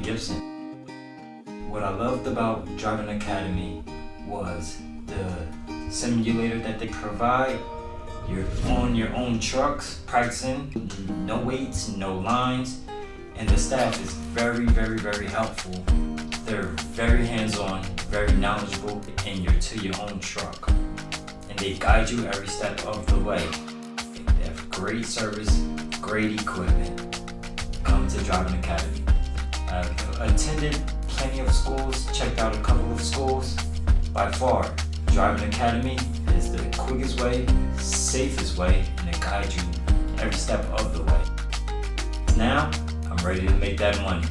in Gibson. What I loved about Driving Academy was the simulator that they provide. You're on your own trucks, practicing, no weights, no lines, and the staff is very, very, very helpful. They're very hands-on, very knowledgeable, and you're to your own truck. And they guide you every step of the way. They have great service, great equipment. Come to Driving Academy. I've attended plenty of schools, checked out a couple of schools. By far, Driving Academy is the quickest way, safest way, and it guides you every step of the way. Now, I'm ready to make that money.